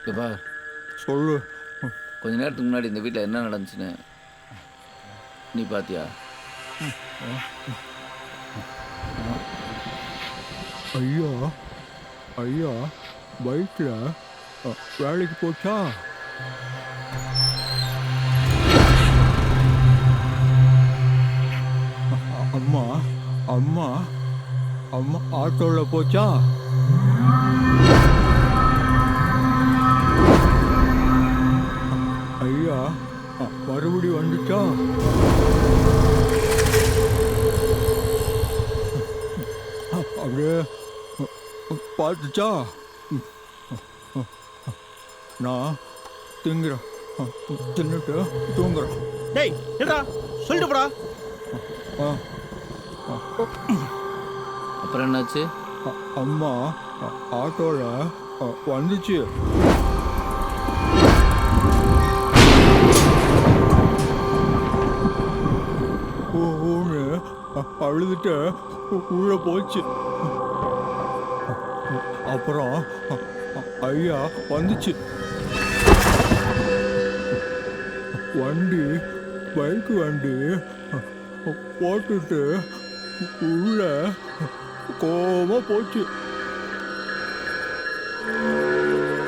எப்பா சொல்லு. கொஞ்ச நேரத்துக்கு முன்னாடி இந்த வீட்டில் என்ன நடந்துச்சுன்னு நீ பாத்தியா? ஐயா ஐயா பைக்கில் வேலைக்கு போச்சா? அம்மா அம்மா அம்மா ஆட்டோவில் போச்சா? ஐயா மறுபடி வந்துச்சா? அப்படியே பார்த்துச்சா? நான் திங்குறேன், தின்னுட்டு தூங்குறேன். டேய் என்னடா சொல்லிட்டு போடா. அப்புறம் என்னாச்சு? அம்மா ஆட்டோவில் வந்துச்சு. ஊன்னு அழுதுட்டு உள்ள போச்சு. அப்புறம் ஐயா வந்துச்சு. வண்டி பைக்கு வண்டி போட்டுட்டு உள்ள கோவமா போச்சு.